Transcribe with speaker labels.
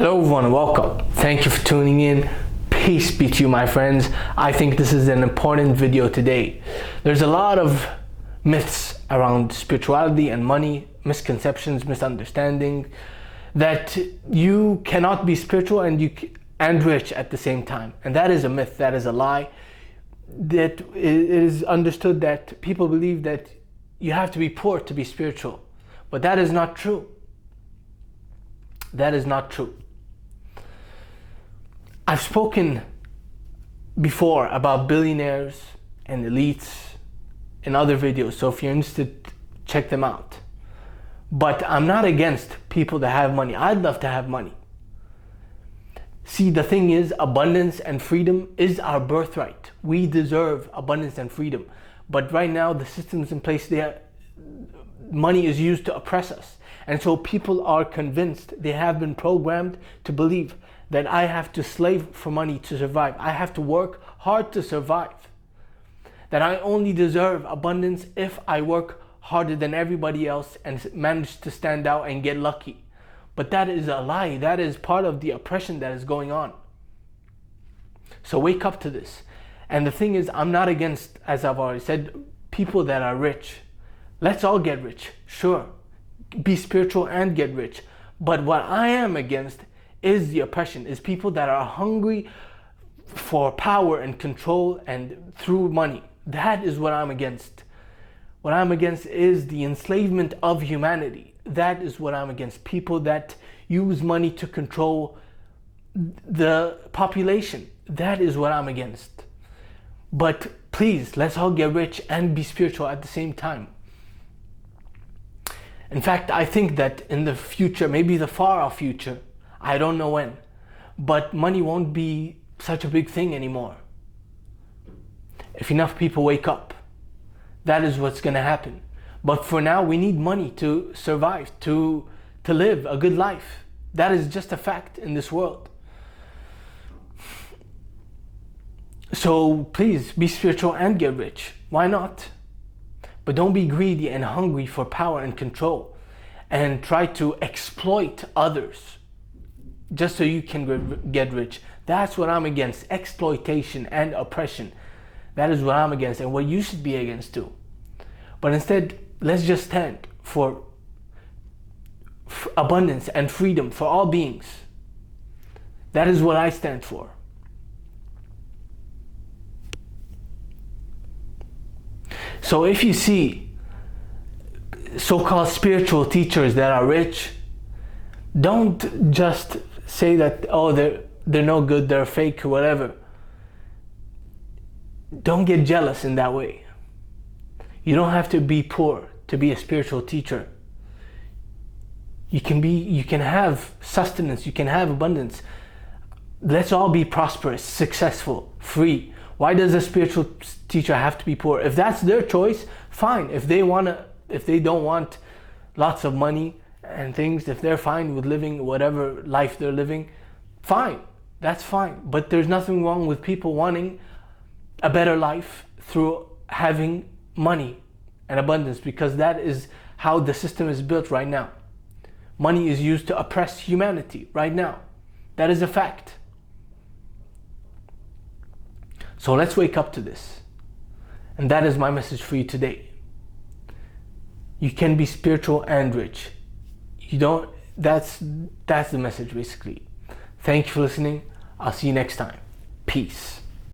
Speaker 1: Hello everyone, welcome. Thank you for tuning in. Peace be to you, my friends. I think this is an important video today. There's a lot of myths around spirituality and money, misconceptions, misunderstanding, that you cannot be spiritual and rich at the same time. And that is a myth, that is a lie. That it is understood that people believe that you have to be poor to be spiritual. But that is not true. That is not true. I've spoken before about billionaires and elites in other videos, so if you're interested, check them out. But I'm not against people that have money. I'd love to have money. See, the thing is, abundance and freedom is our birthright. We deserve abundance and freedom. But right now, the systems in place there, money is used to oppress us. And so people are convinced, they have been programmed to believe that I have to slave for money to survive. I have to work hard to survive. That I only deserve abundance if I work harder than everybody else and manage to stand out and get lucky. But that is a lie. That is part of the oppression that is going on. So wake up to this. And the thing is, I'm not against, as I've already said, people that are rich. Let's all get rich, sure. Be spiritual and get rich. But what I am against is the oppression, is people that are hungry for power and control and through money. That is what I'm against. What I'm against is the enslavement of humanity. That is what I'm against. People that use money to control the population. That is what I'm against. But please, let's all get rich and be spiritual at the same time. In fact, I think that in the future, maybe the far off future, I don't know when, but money won't be such a big thing anymore. If enough people wake up, that is what's going to happen. But for now, we need money to survive, to live a good life. That is just a fact in this world. So please be spiritual and get rich. Why not? But don't be greedy and hungry for power and control and try to exploit others just so you can get rich. That's what I'm against. Exploitation and oppression. That is what I'm against and what you should be against too. But instead, let's just stand for abundance and freedom for all beings. That is what I stand for. So if you see so-called spiritual teachers that are rich, don't just say that, oh, they're no good, they're fake or whatever. Don't get jealous in that way. You don't have to be poor to be a spiritual teacher. You can have sustenance, you can have abundance. Let's all be prosperous, successful, free. Why does a spiritual teacher have to be poor? If that's their choice, fine. If they don't want lots of money and things, if they're fine with living whatever life they're living, fine. That's fine. But there's nothing wrong with people wanting a better life through having money and abundance, because that is how the system is built right now. Money is used to oppress humanity right now. That is a fact. So let's wake up to this. And that is my message for you today. You can be spiritual and rich. That's the message basically. Thank you for listening. I'll see you next time. Peace.